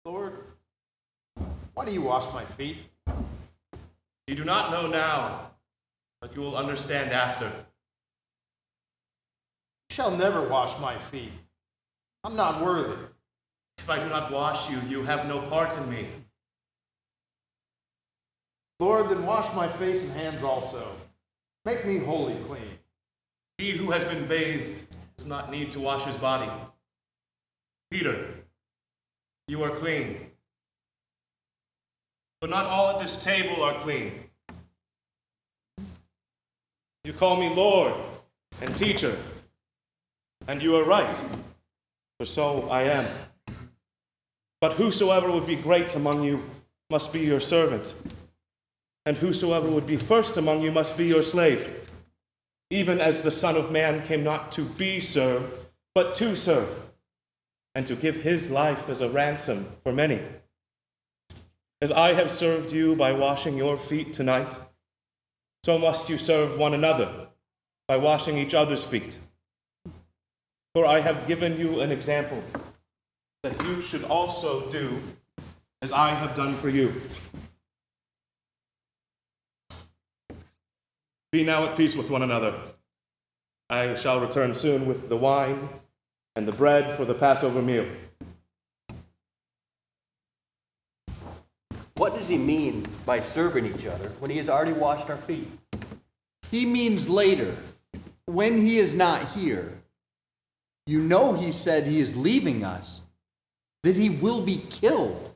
Lord, why do you wash my feet? You do not know now, but you will understand after. You shall never wash my feet. I'm not worthy. If I do not wash you, you have no part in me. Lord, then wash my face and hands also. Make me wholly clean. He who has been bathed does not need to wash his body. Peter, you are clean. But not all at this table are clean. You call me Lord and Teacher, and you are right, for so I am. But whosoever would be great among you must be your servant, and whosoever would be first among you must be your slave, even as the Son of Man came not to be served, but to serve, and to give his life as a ransom for many. As I have served you by washing your feet tonight, so must you serve one another by washing each other's feet. For I have given you an example, that you should also do as I have done for you. Be now at peace with one another. I shall return soon with the wine and the bread for the Passover meal. What does he mean by serving each other when he has already washed our feet? He means later, when he is not here. You know he said he is leaving us, that he will be killed.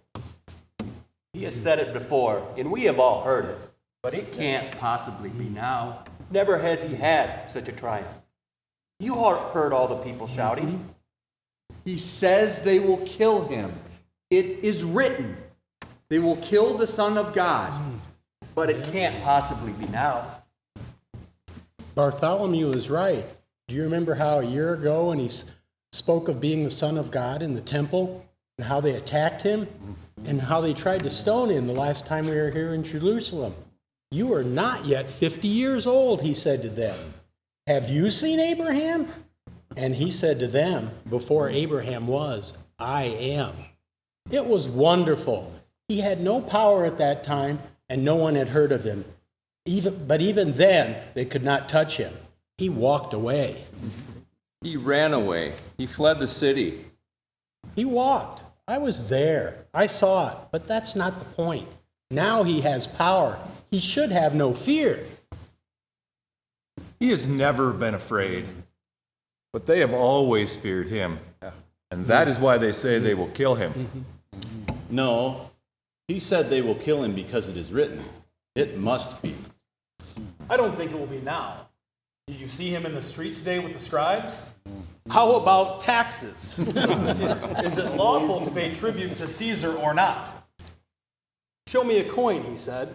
He has said it before, and we have all heard it, but it can't possibly be now. Never has he had such a triumph. You heard all the people shouting. He says they will kill him. It is written, they will kill the Son of God. But it can't possibly be now. Bartholomew is right. Do you remember how a year ago when he spoke of being the Son of God in the temple and how they attacked him and how they tried to stone him the last time we were here in Jerusalem? You are not yet 50 years old, he said to them. Have you seen Abraham? And he said to them, before Abraham was, I am. It was wonderful. He had no power at that time, and no one had heard of him. But even then, they could not touch him. He walked away. He ran away. He fled the city. He walked. I was there. I saw it. But that's not the point. Now he has power. He should have no fear. He has never been afraid, but they have always feared him. And that is why they say they will kill him. No, he said they will kill him because it is written. It must be. I don't think it will be now. Did you see him in the street today with the scribes? How about taxes? Is it lawful to pay tribute to Caesar or not? Show me a coin, he said.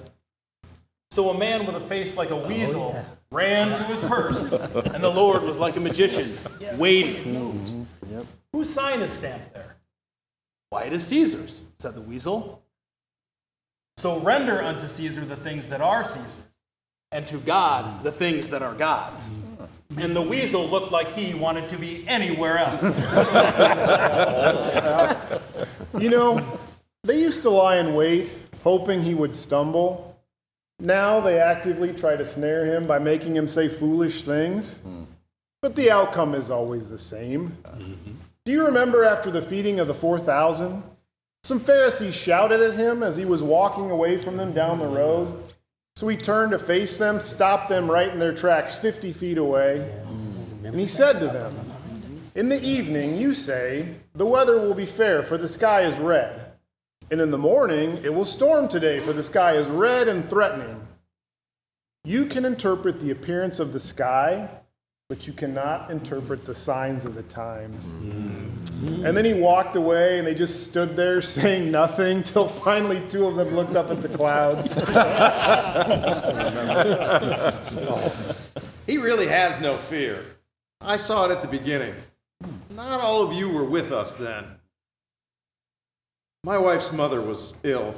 So a man with a face like a weasel ran to his purse, and the Lord was like a magician, waiting. Whose sign is stamped there? Why, it is Caesar's, said the weasel. So render unto Caesar the things that are Caesar's, and to God the things that are God's. And the weasel looked like he wanted to be anywhere else. You know, they used to lie in wait, hoping he would stumble. Now they actively try to snare him by making him say foolish things. But the outcome is always the same. Do you remember after the feeding of the 4,000? Some Pharisees shouted at him as he was walking away from them down the road. So he turned to face them, stopped them right in their tracks 50 feet away. And he said to them, in the evening you say, the weather will be fair, for the sky is red. And in the morning it will storm today, for the sky is red and threatening. You can interpret the appearance of the sky, but you cannot interpret the signs of the times. And then he walked away, and they just stood there saying nothing till finally two of them looked up at the clouds. He really has no fear. I saw it at the beginning. Not all of you were with us then. My wife's mother was ill.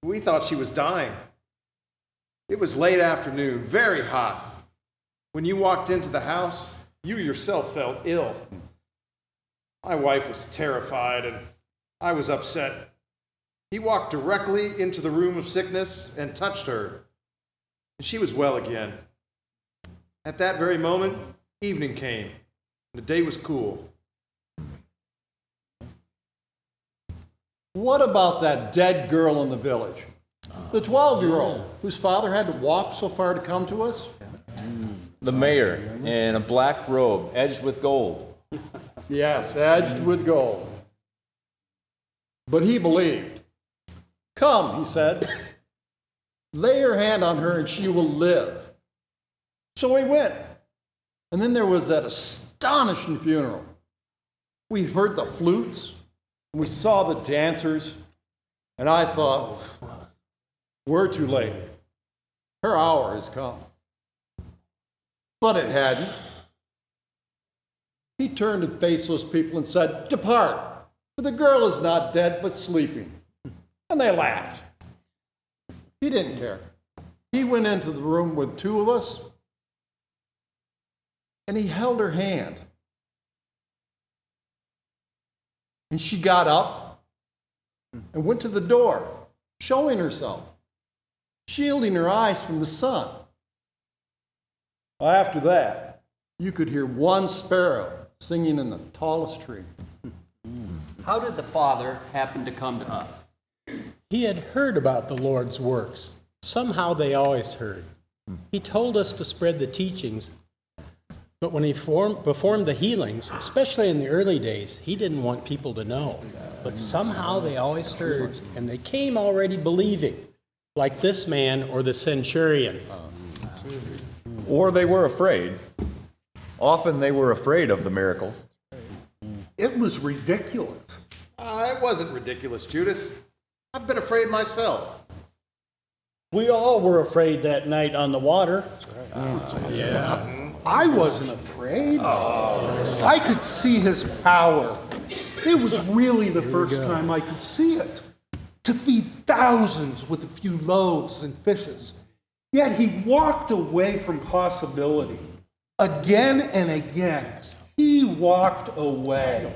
We thought she was dying. It was late afternoon, very hot. When you walked into the house, you yourself felt ill. My wife was terrified, and I was upset. He walked directly into the room of sickness and touched her, and she was well again. At that very moment, evening came. The day was cool. What about that dead girl in the village? The 12-year-old whose father had to walk so far to come to us? The mayor in a black robe edged with gold. Yes, edged with gold. But he believed. Come, he said. Lay your hand on her and she will live. So he went. And then there was that astonishing funeral. We heard the flutes, and we saw the dancers, and I thought, we're too late. Her hour has come. But it hadn't. He turned and faced those people and said, depart, for the girl is not dead but sleeping. And they laughed. He didn't care. He went into the room with two of us, and he held her hand. And she got up and went to the door, showing herself, shielding her eyes from the sun. After that, you could hear one sparrow singing in the tallest tree. How did the Father happen to come to us? He had heard about the Lord's works. Somehow they always heard. He told us to spread the teachings, but when he performed the healings, especially in the early days, he didn't want people to know. But somehow they always heard, and they came already believing, like this man or the centurion. Or they were afraid. Often they were afraid of the miracle. It was ridiculous. It wasn't ridiculous, Judas. I've been afraid myself. We all were afraid that night on the water. Yeah. I wasn't afraid. I could see his power. It was really the first time I could see it. To feed thousands with a few loaves and fishes. Yet he walked away from possibility. Again and again, he walked away.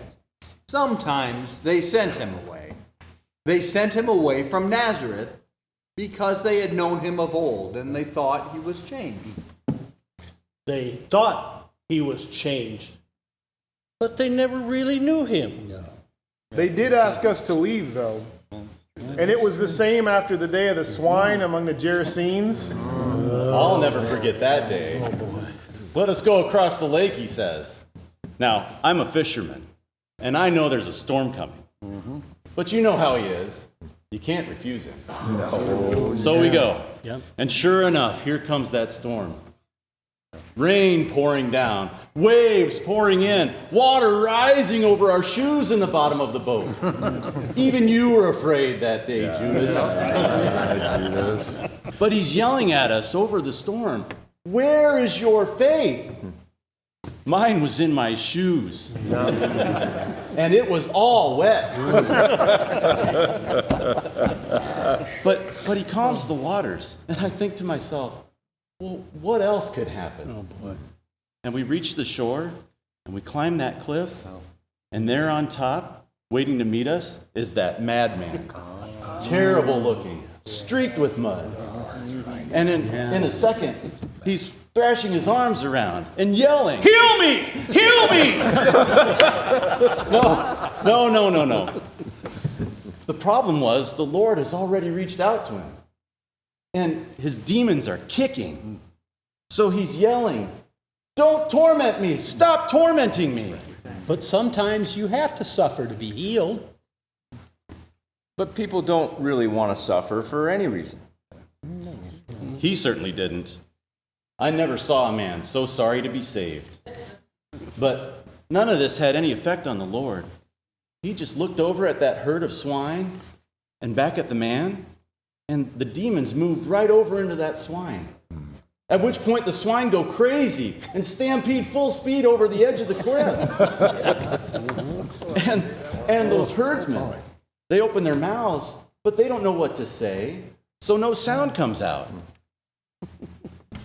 Sometimes they sent him away. They sent him away from Nazareth because they had known him of old and they thought he was changed. They thought he was changed, but they never really knew him. They did ask us to leave, though. And it was the same after the day of the swine among the Gerasenes. I'll never forget that day. Let us go across the lake, he says. Now, I'm a fisherman, and I know there's a storm coming. But you know how he is. You can't refuse him. No. So we go. Yep. And sure enough, here comes that storm. Rain pouring down, waves pouring in, water rising over our shoes in the bottom of the boat. Even you were afraid that day, Judas. But he's yelling at us over the storm. Where is your faith? Mine was in my shoes. And it was all wet. But he calms the waters. And I think to myself, well, what else could happen? Oh, boy. And we reach the shore, and we climb that cliff, and there on top, waiting to meet us, is that madman. Terrible looking, streaked with mud. And in a second, he's thrashing his arms around and yelling, "Heal me! Heal me!" No. The problem was the Lord has already reached out to him. And his demons are kicking. So he's yelling, "Don't torment me! Stop tormenting me!" But sometimes you have to suffer to be healed. But people don't really want to suffer for any reason. He certainly didn't. I never saw a man so sorry to be saved. But none of this had any effect on the Lord. He just looked over at that herd of swine and back at the man, and the demons moved right over into that swine. At which point the swine go crazy and stampede full speed over the edge of the cliff. and those herdsmen, they open their mouths, but they don't know what to say, so no sound comes out.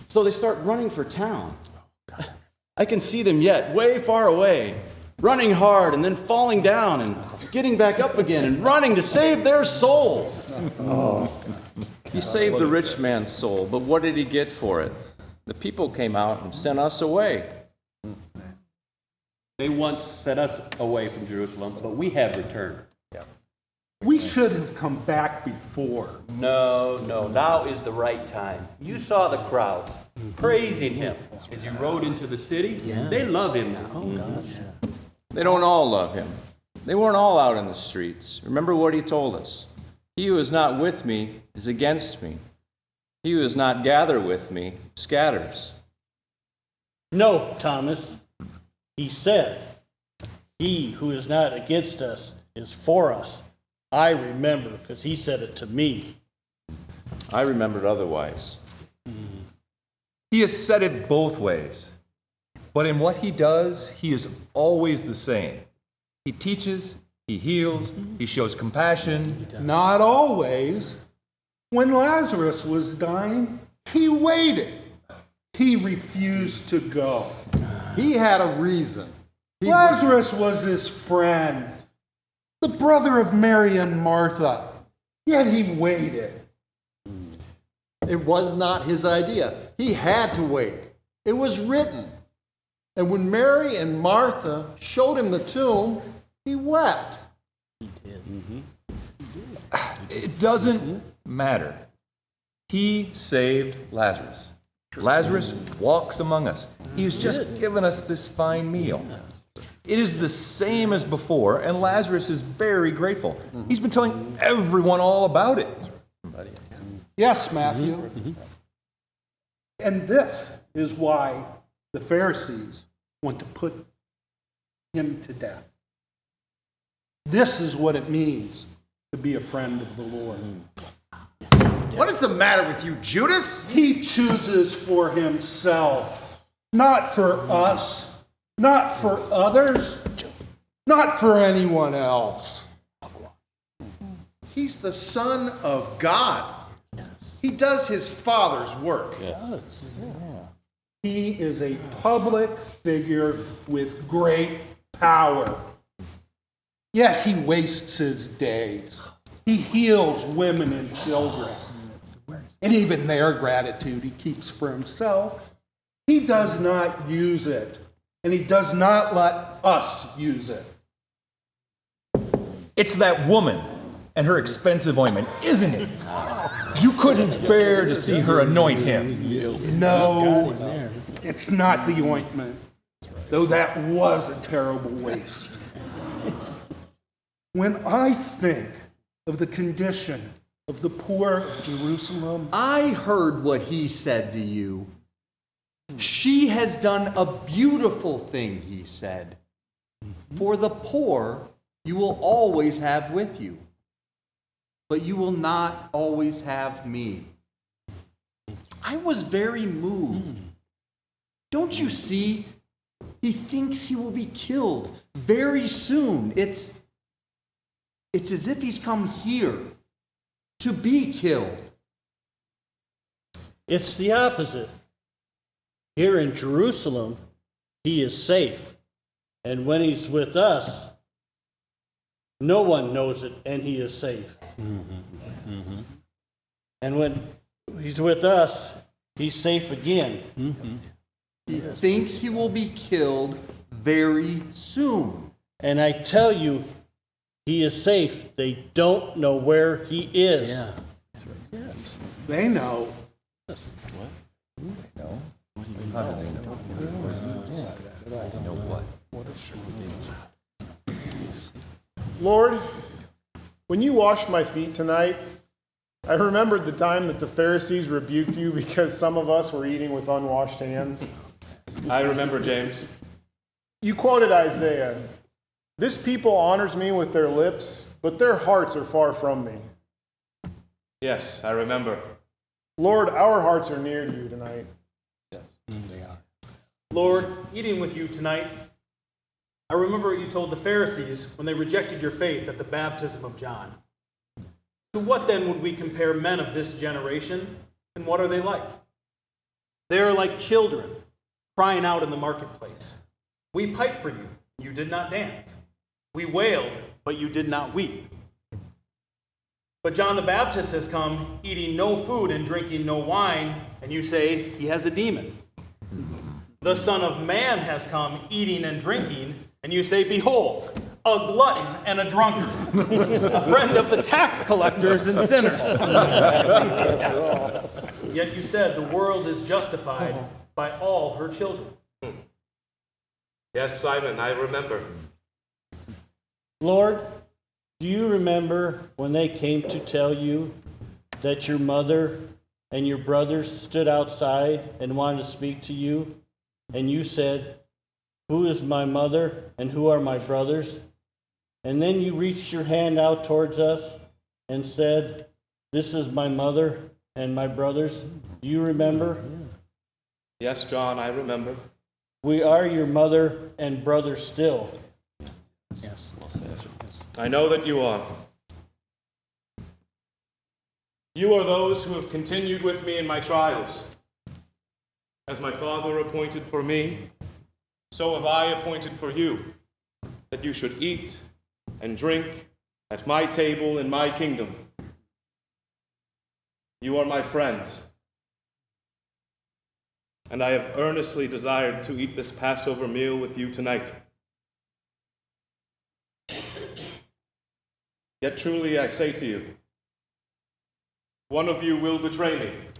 So they start running for town. I can see them yet, way far away, running hard and then falling down and getting back up again and running to save their souls. He saved the rich man's soul, but what did he get for it? The people came out and sent us away. They once sent us away from Jerusalem, but we have returned. We should have come back before. No, now is the right time. You saw the crowds praising him as he rode into the city. They love him now. They don't all love him. They weren't all out in the streets. Remember what he told us. He who is not with me is against me. He who does not gather with me scatters. No, Thomas, he said, he who is not against us is for us. I remember, because he said it to me. I remembered otherwise. He has said it both ways. But in what he does, he is always the same. He teaches, he heals, he shows compassion. Not always. When Lazarus was dying, he waited. He refused to go. He had a reason. Lazarus was his friend, the brother of Mary and Martha. Yet he waited. It was not his idea. He had to wait. It was written. And when Mary and Martha showed him the tomb, he wept. It doesn't matter. He saved Lazarus. Lazarus walks among us. He has just given us this fine meal. It is the same as before, and Lazarus is very grateful. He's been telling everyone all about it. Yes, Matthew. And this is why the Pharisees want to put him to death. This is what it means to be a friend of the Lord. What is the matter with you, Judas? He chooses for himself, not for us, not for others, not for anyone else. He's the Son of God. He does his Father's work. He is a public figure with great power. Yet he wastes his days. He heals women and children. And even their gratitude he keeps for himself. He does not use it. And he does not let us use it. It's that woman and her expensive ointment, isn't it? You couldn't bear to see her anoint him. No, it's not the ointment, though that was a terrible waste. When I think of the condition of the poor of Jerusalem, I heard what he said to you. She has done a beautiful thing, he said. For the poor you will always have with you, but you will not always have me. I was very moved. Don't you see? He thinks he will be killed very soon. It's as if he's come here to be killed. It's the opposite. Here in Jerusalem, he is safe. And when he's with us, no one knows it, and he is safe. And when he's with us, he's safe again. He thinks he will be killed very soon. And I tell you, he is safe. They don't know where he is. they know. Lord, when you washed my feet tonight, I remembered the time that the Pharisees rebuked you because some of us were eating with unwashed hands. I remember, James. You quoted Isaiah, "This people honors me with their lips, but their hearts are far from me." Yes, I remember. Lord, our hearts are near to you tonight. Lord, eating with you tonight, I remember what you told the Pharisees when they rejected your faith at the baptism of John. To what then would we compare men of this generation, and what are they like? They are like children crying out in the marketplace. We piped for you, you did not dance. We wailed, but you did not weep. But John the Baptist has come, eating no food and drinking no wine, and you say he has a demon. The Son of Man has come, eating and drinking, and you say, behold, a glutton and a drunkard, a friend of the tax collectors and sinners. Yet you said the world is justified by all her children. Yes, Simon, I remember. Lord, do you remember when they came to tell you that your mother and your brothers stood outside and wanted to speak to you? And you said, "Who is my mother and who are my brothers?" And then you reached your hand out towards us and said, "This is my mother and my brothers." Do you remember? Yes, John, I remember. We are your mother and brother still. Yes. I know that you are. You are those who have continued with me in my trials. As my Father appointed for me, so have I appointed for you, that you should eat and drink at my table in my kingdom. You are my friends, and I have earnestly desired to eat this Passover meal with you tonight. Yet truly I say to you, one of you will betray me.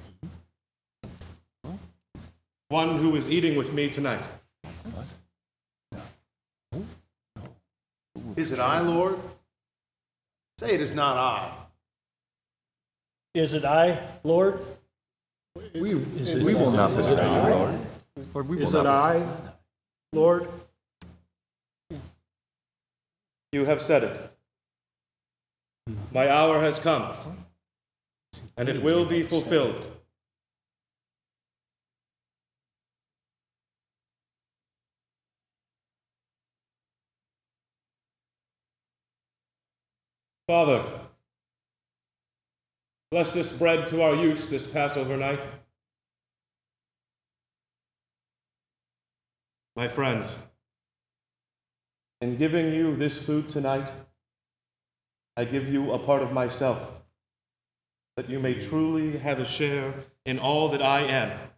One who is eating with me tonight. Is it I, Lord? Say it is not I. Is it I, Lord? We will not betray you, Lord. Lord, we will Is it not. I, Lord? You have said it. My hour has come, and it will be fulfilled. Father, bless this bread to our use this Passover night. My friends, in giving you this food tonight, I give you a part of myself, that you may truly have a share in all that I am.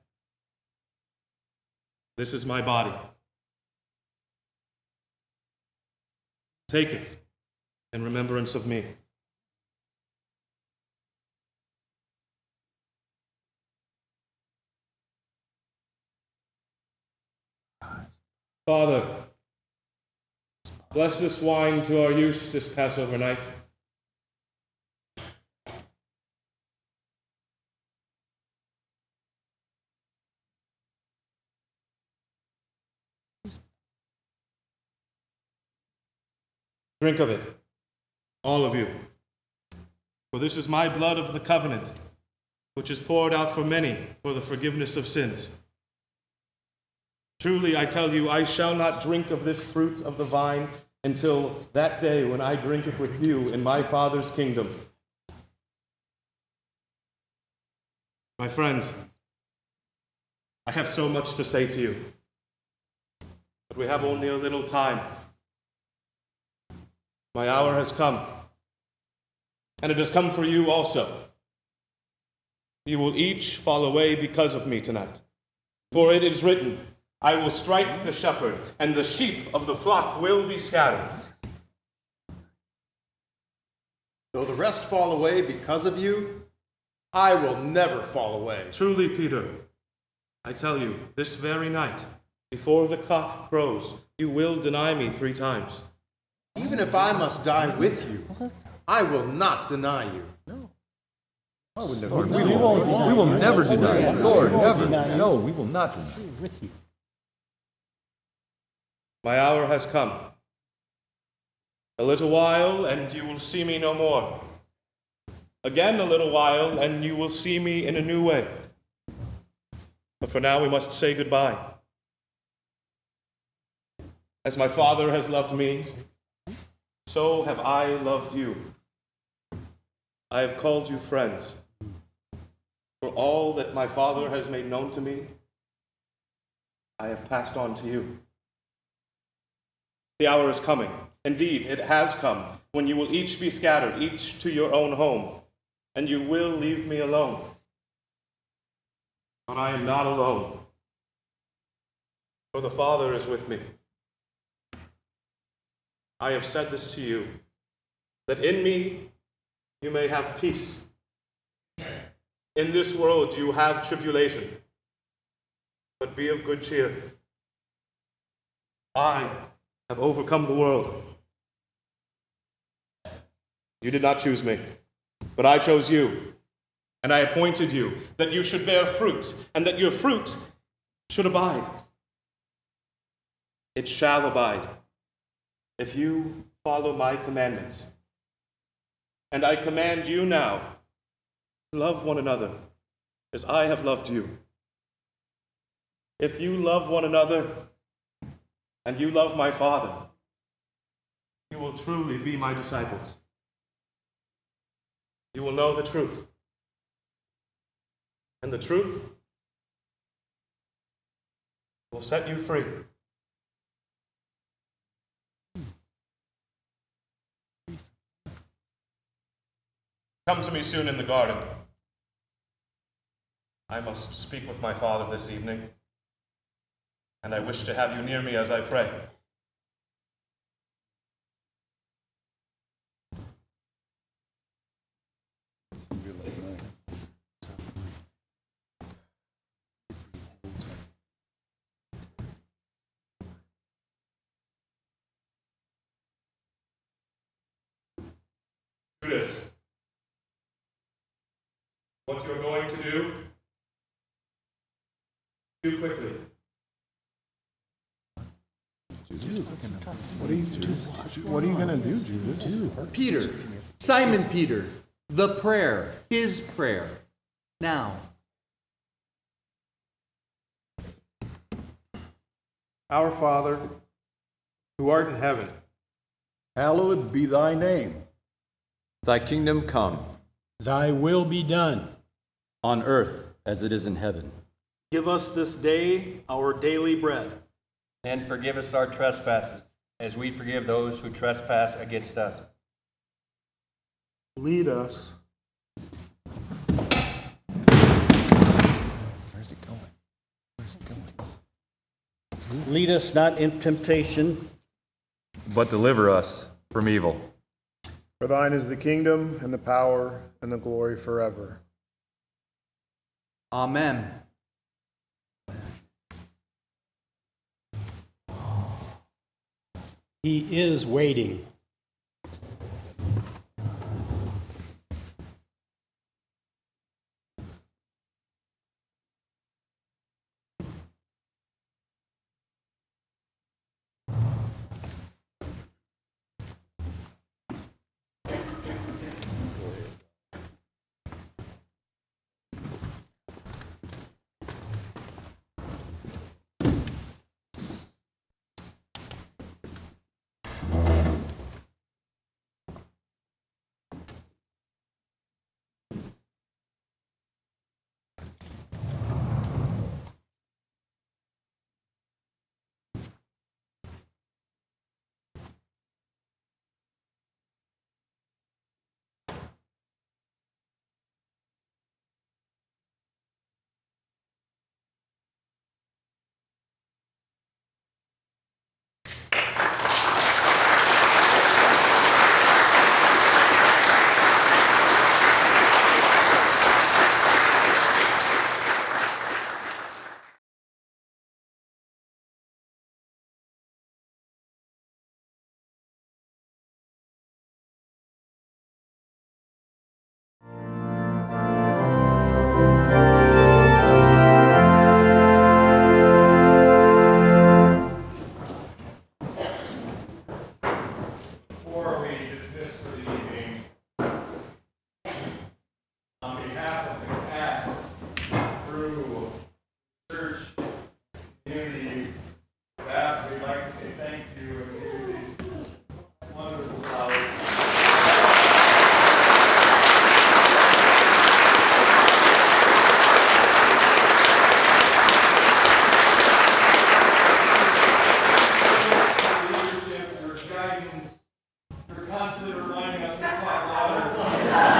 This is my body. Take it in remembrance of me. Father, bless this wine to our use this Passover night. Drink of it, all of you. For this is my blood of the covenant, which is poured out for many for the forgiveness of sins. Truly, I tell you, I shall not drink of this fruit of the vine until that day when I drink it with you in my Father's kingdom. My friends, I have so much to say to you, but we have only a little time. My hour has come, and it has come for you also. You will each fall away because of me tonight. For it is written, I will strike the shepherd, and the sheep of the flock will be scattered. Though the rest fall away because of you, I will never fall away. Truly, Peter, I tell you, this very night, before the cock crows, you will deny me 3 times. Even if I must die with you, I will not deny you. Lord, we will never deny you. Lord, never. No, we will not deny you. With you. My hour has come. A little while, and you will see me no more. Again, a little while, and you will see me in a new way. But for now, we must say goodbye. As my Father has loved me, so have I loved you. I have called you friends. For all that my Father has made known to me, I have passed on to you. The hour is coming. Indeed, it has come, when you will each be scattered, each to your own home, and you will leave me alone. But I am not alone, for the Father is with me. I have said this to you, that in me you may have peace. In this world you have tribulation, but be of good cheer. I have overcome the world. You did not choose me, but I chose you, and I appointed you that you should bear fruit, and that your fruit should abide. It shall abide if you follow my commandments. And I command you now, love one another as I have loved you. If you love one another and you love my Father, you will truly be my disciples. You will know the truth. And the truth will set you free. Come to me soon in the garden. I must speak with my Father this evening, and I wish to have you near me as I pray. Judas, what you're going to do quickly. What are you going to do, Judas? Peter, Simon Peter, the prayer, his prayer. Now, Our Father, who art in heaven, Hallowed be thy name. Thy kingdom come. Thy will be done. On earth as it is in heaven. Give us this day our daily bread. And forgive us our trespasses, as we forgive those who trespass against us. Lead us. Where's it going? Where's it going? Lead us not in temptation, But deliver us from evil. For thine is the kingdom and the power and the glory forever. amen. He is waiting. Wonderful flowers. Your guidance, your constant reminding us to talk louder.